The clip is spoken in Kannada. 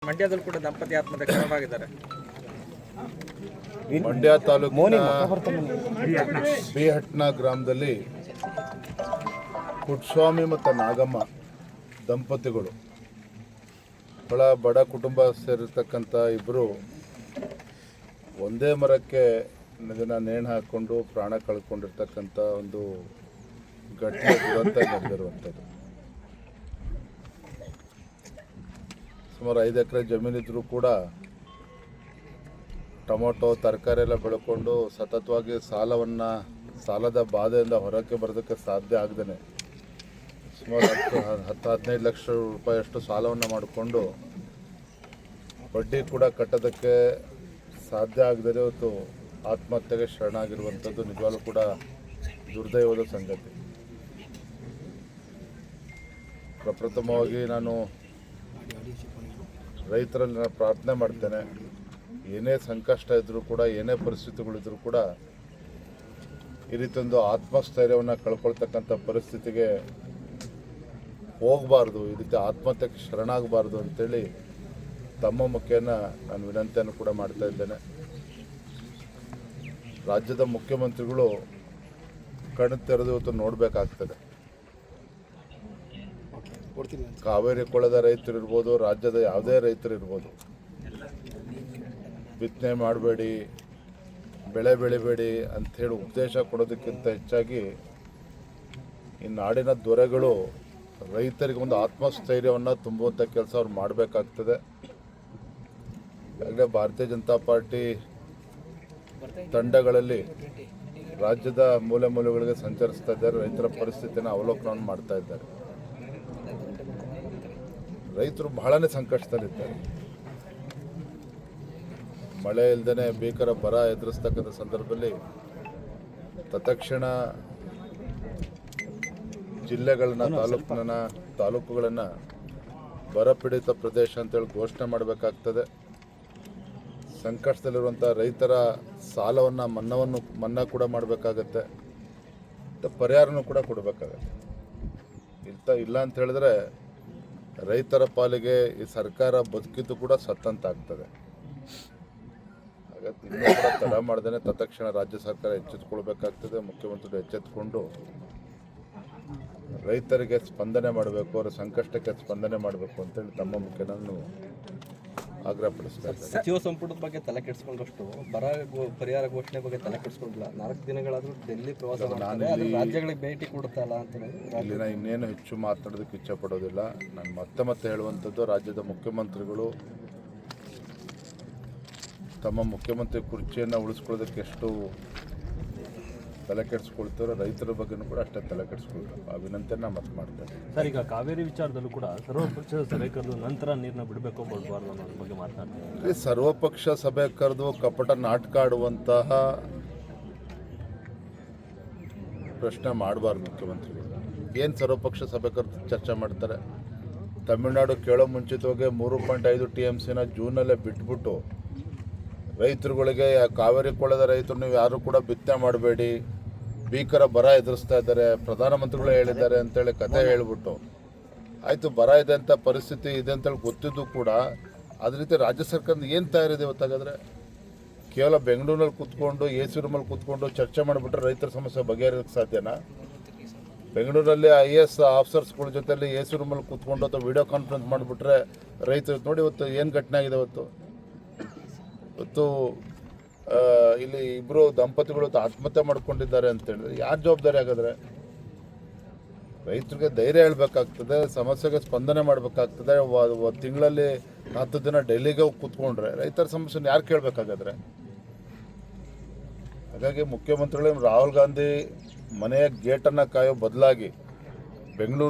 ಮಂಡ್ಯದಲ್ಲೂ ಕೂಡ ದಂಪತಿ ಆತ್ಮಹತ್ಯೆ ಶರಣಾಗಿದ್ದಾರೆ. ಮಂಡ್ಯ ತಾಲೂಕಿನ ಬಿಹಟ್ನ ಗ್ರಾಮದಲ್ಲಿ ಪುಟ್ಟಸ್ವಾಮಿ ಮತ್ತು ನಾಗಮ್ಮ ದಂಪತಿಗಳು ಬಡ ಕುಟುಂಬ ಸೇರಿರ್ತಕ್ಕಂಥ ಇಬ್ಬರು ಒಂದೇ ಮರಕ್ಕೆ ಇದನ್ನು ನೇಣು ಹಾಕ್ಕೊಂಡು ಪ್ರಾಣ ಕಳ್ಕೊಂಡಿರ್ತಕ್ಕಂಥ ಒಂದು ಘಟನೆ ದುರಂತ ನಡೆದಿರುವಂಥದ್ದು. ಸುಮಾರು 5 ಎಕರೆ ಜಮೀನಿದ್ರೂ ಕೂಡ ಟೊಮೊಟೊ ತರಕಾರಿ ಎಲ್ಲ ಬೆಳ್ಕೊಂಡು ಸತತವಾಗಿ ಸಾಲದ ಬಾಧೆಯಿಂದ ಹೊರಕ್ಕೆ ಬರೋದಕ್ಕೆ ಸಾಧ್ಯ ಆಗದೇ ಸುಮಾರು 10-15 ಲಕ್ಷ ರೂಪಾಯಿಯಷ್ಟು ಸಾಲವನ್ನು ಮಾಡಿಕೊಂಡು ಬಡ್ಡಿ ಕೂಡ ಕಟ್ಟೋದಕ್ಕೆ ಸಾಧ್ಯ ಆಗದೇ ಇವತ್ತು ಆತ್ಮಹತ್ಯೆಗೆ ಶರಣಾಗಿರುವಂಥದ್ದು ನಿಜವಾಗ್ಲೂ ಕೂಡ ದುರ್ದೈವದ ಸಂಗತಿ. ಪ್ರಪ್ರಥಮವಾಗಿ ನಾನು ರೈತರಲ್ಲಿ ನಾನು ಪ್ರಾರ್ಥನೆ ಮಾಡ್ತೇನೆ, ಏನೇ ಸಂಕಷ್ಟ ಇದ್ದರೂ ಕೂಡ ಏನೇ ಪರಿಸ್ಥಿತಿಗಳಿದ್ರೂ ಕೂಡ ಈ ರೀತಿಯೊಂದು ಆತ್ಮಸ್ಥೈರ್ಯವನ್ನು ಕಳ್ಕೊಳ್ತಕ್ಕಂಥ ಪರಿಸ್ಥಿತಿಗೆ ಹೋಗಬಾರ್ದು, ಈ ರೀತಿ ಆತ್ಮಹತ್ಯೆಗೆ ಶರಣಾಗಬಾರ್ದು ಅಂತೇಳಿ ತಮ್ಮ ಮುಖೇನ ನಾನು ವಿನಂತಿಯನ್ನು ಕೂಡ ಮಾಡ್ತಾ ಇದ್ದೇನೆ. ರಾಜ್ಯದ ಮುಖ್ಯಮಂತ್ರಿಗಳು ಕಣ್ಣು ತೆರೆದು ಇವತ್ತು ನೋಡಬೇಕಾಗ್ತದೆ. ಕಾವೇರಿ ಕೊಳದ ರೈತರು ಇರ್ಬೋದು, ರಾಜ್ಯದ ಯಾವುದೇ ರೈತರು ಇರ್ಬೋದು, ಬಿತ್ತನೆ ಮಾಡಬೇಡಿ, ಬೆಳೆ ಬೆಳಿಬೇಡಿ ಅಂಥೇಳಿ ಉಪದೇಶ ಕೊಡೋದಕ್ಕಿಂತ ಹೆಚ್ಚಾಗಿ ಈ ನಾಡಿನ ದೊರೆಗಳು ರೈತರಿಗೆ ಒಂದು ಆತ್ಮಸ್ಥೈರ್ಯವನ್ನು ತುಂಬುವಂಥ ಕೆಲಸ ಅವ್ರು ಮಾಡಬೇಕಾಗ್ತದೆ. ಈಗಾಗಲೇ ಭಾರತೀಯ ಜನತಾ ಪಾರ್ಟಿ ತಂಡಗಳಲ್ಲಿ ರಾಜ್ಯದ ಮೂಲೆ ಮೂಲೆಗಳಿಗೆ ಸಂಚರಿಸ್ತಾ ಇದ್ದಾರೆ, ರೈತರ ಪರಿಸ್ಥಿತಿನ ಅವಲೋಕನವನ್ನು ಮಾಡ್ತಾ ಇದ್ದಾರೆ. ರೈತರು ಬಹಳನೇ ಸಂಕಷ್ಟದಲ್ಲಿದ್ದಾರೆ. ಮಳೆ ಇಲ್ಲದೇ ಭೀಕರ ಬರ ಎದುರಿಸ್ತಕ್ಕಂಥ ಸಂದರ್ಭದಲ್ಲಿ ತತ್ಕ್ಷಣ ಜಿಲ್ಲೆಗಳನ್ನ ತಾಲೂಕುಗಳನ್ನು ಬರಪೀಡಿತ ಪ್ರದೇಶ ಅಂತೇಳಿ ಘೋಷಣೆ ಮಾಡಬೇಕಾಗ್ತದೆ. ಸಂಕಷ್ಟದಲ್ಲಿರುವಂಥ ರೈತರ ಸಾಲವನ್ನು ಮನ್ನಾ ಕೂಡ ಮಾಡಬೇಕಾಗತ್ತೆ, ಪರಿಹಾರನೂ ಕೂಡ ಕೊಡಬೇಕಾಗತ್ತೆ. ಇಲ್ಲ ಅಂತ ಹೇಳಿದ್ರೆ ರೈತರ ಪಾಲಿಗೆ ಈ ಸರ್ಕಾರ ಬದುಕಿದ್ದು ಕೂಡ ಸತ್ತಂತಾಗ್ತದೆ. ಹಾಗಾಗಿ ಇನ್ನೂ ಕೂಡ ತಡ ಮಾಡ್ದೇ ತತ್ಕ್ಷಣ ರಾಜ್ಯ ಸರ್ಕಾರ ಎಚ್ಚೆತ್ತುಕೊಳ್ಬೇಕಾಗ್ತದೆ. ಮುಖ್ಯಮಂತ್ರಿಗಳು ಎಚ್ಚೆತ್ತುಕೊಂಡು ರೈತರಿಗೆ ಸ್ಪಂದನೆ ಮಾಡಬೇಕು, ಅವರ ಸಂಕಷ್ಟಕ್ಕೆ ಸ್ಪಂದನೆ ಮಾಡಬೇಕು ಅಂತೇಳಿ ತಮ್ಮ ಮುಖ್ಯ ನಾನು ಆಗ್ರಹಪಡಿಸ್ತಾ ಇದ್ದಾರೆ. ಸಚಿವ ಸಂಪುಟದ ಬಗ್ಗೆ ತಲೆ ಕೆಡಿಸ್ಕೊಂಡಷ್ಟು ಬರ ಪರಿಹಾರ ಘೋಷಣೆ ಬಗ್ಗೆ ತಲೆ ಕೆಡಿಸ್ಕೊಂಡಿಲ್ಲ. 4 ದಿನಗಳಾದರೂ ಡೆಲ್ಲಿ ಪ್ರವಾಸ ರಾಜ್ಯಗಳಿಗೆ ಭೇಟಿ ಕೊಡ್ತಲ್ಲ ಅಂತ ಇಲ್ಲಿ ನಾನು ಇನ್ನೇನು ಹೆಚ್ಚು ಮಾತನಾಡೋದಕ್ಕೆ ಇಚ್ಛೆ ಪಡೋದಿಲ್ಲ. ನಾನು ಮತ್ತೆ ಹೇಳುವಂಥದ್ದು, ರಾಜ್ಯದ ಮುಖ್ಯಮಂತ್ರಿಗಳು ತಮ್ಮ ಮುಖ್ಯಮಂತ್ರಿ ಕುರ್ಚಿಯನ್ನು ಉಳಿಸ್ಕೊಳ್ಳೋದಕ್ಕೆ ಎಷ್ಟು ತಲೆ ಕೆಡಿಸ್ಕೊಳ್ತಾರೋ ರೈತರ ಬಗ್ಗೆನೂ ಕೂಡ ಅಷ್ಟೇ ತಲೆ ಕೆಡಿಸ್ಕೊಳ್ತಾರೆ. ಆ ವಿನಂತಿಯನ್ನು ಮತ್ತೆ ಮಾಡ್ತಾರೆ. ಸರ್, ಈಗ ಕಾವೇರಿ ವಿಚಾರದಲ್ಲೂ ಕೂಡ ಸರ್ವಪಕ್ಷ ಸಭೆ ಕರೆದು ನಂತರ ನೀರನ್ನ ಬಿಡಬೇಕು ಬಿಡಬಾರ್ದು ಅನ್ನೋದ್ರ ಬಗ್ಗೆ ಮಾತನಾಡ್ತಾರೆ. ಸರ್ವಪಕ್ಷ ಸಭೆ ಕರೆದು ಕಪಟ ನಾಟಕ ಆಡುವಂತಹ ಪ್ರಶ್ನೆ ಮಾಡಬಾರ್ದು ಮುಖ್ಯಮಂತ್ರಿಗಳು. ಏನು ಸರ್ವಪಕ್ಷ ಸಭೆ ಕರೆದು ಚರ್ಚೆ ಮಾಡ್ತಾರೆ? ತಮಿಳುನಾಡು ಕೇಳೋ ಮುಂಚಿತವಾಗಿ 3.5 TMCನ ಜೂನಲ್ಲೇ ಬಿಟ್ಬಿಟ್ಟು ರೈತರುಗಳಿಗೆ ಕಾವೇರಿ ಕೊಳ್ಳದ ರೈತರು ನೀವು ಯಾರು ಕೂಡ ಬಿತ್ತನೆ ಮಾಡಬೇಡಿ, ಭೀಕರ ಬರ ಎದುರಿಸ್ತಾ ಇದ್ದಾರೆ, ಪ್ರಧಾನಮಂತ್ರಿಗಳು ಹೇಳಿದ್ದಾರೆ ಅಂತೇಳಿ ಕತೆ ಹೇಳ್ಬಿಟ್ಟು ಆಯಿತು, ಬರ ಇದೆ ಅಂತ ಪರಿಸ್ಥಿತಿ ಇದೆ ಅಂತೇಳಿ ಗೊತ್ತಿದ್ದು ಕೂಡ ಅದೇ ರೀತಿ ರಾಜ್ಯ ಸರ್ಕಾರದ ಏನು ತಯಾರಿದೆ ಇವತ್ತಾಗಾದರೆ? ಕೇವಲ ಬೆಂಗಳೂರಲ್ಲಿ ಕೂತ್ಕೊಂಡು AC ರೂಮಲ್ಲಿ ಕೂತ್ಕೊಂಡು ಚರ್ಚೆ ಮಾಡಿಬಿಟ್ರೆ ರೈತರ ಸಮಸ್ಯೆ ಬಗೆಹರಿಯೋಕ್ಕೆ ಸಾಧ್ಯನಾ? ಬೆಂಗಳೂರಲ್ಲಿ IAS ಆಫೀಸರ್ಸ್ಗಳ ಜೊತೆಲಿ AC ರೂಮಲ್ಲಿ ಕೂತ್ಕೊಂಡು ಅಥವಾ ವಿಡಿಯೋ ಕಾನ್ಫರೆನ್ಸ್ ಮಾಡಿಬಿಟ್ರೆ ರೈತರು ನೋಡಿ ಇವತ್ತು ಏನು ಘಟನೆ ಆಗಿದೆ. ಇವತ್ತು ಇಲ್ಲಿ ಇಬ್ಬರು ದಂಪತಿಗಳು ಆತ್ಮಹತ್ಯೆ ಮಾಡ್ಕೊಂಡಿದ್ದಾರೆ ಅಂತ ಹೇಳಿದ್ರೆ ಯಾರು ಜವಾಬ್ದಾರಿ ಆಗಾದ್ರೆ? ರೈತರಿಗೆ ಧೈರ್ಯ ಹೇಳ್ಬೇಕಾಗ್ತದೆ, ಸಮಸ್ಯೆಗೆ ಸ್ಪಂದನೆ ಮಾಡಬೇಕಾಗ್ತದೆ. ತಿಂಗಳಲ್ಲಿ 10 ದಿನ ಡೆಲ್ಲಿಗೆ ಹೋಗಿ ಕೂತ್ಕೊಂಡ್ರೆ ರೈತರ ಸಮಸ್ಯೆನ ಯಾರು ಕೇಳಬೇಕಾಗಾದ್ರೆ? ಹಾಗಾಗಿ ಮುಖ್ಯಮಂತ್ರಿಗಳು ರಾಹುಲ್ ಗಾಂಧಿ ಮನೆಯ ಗೇಟನ್ನು ಕಾಯೋ ಬದಲಾಗಿ ಬೆಂಗಳೂರು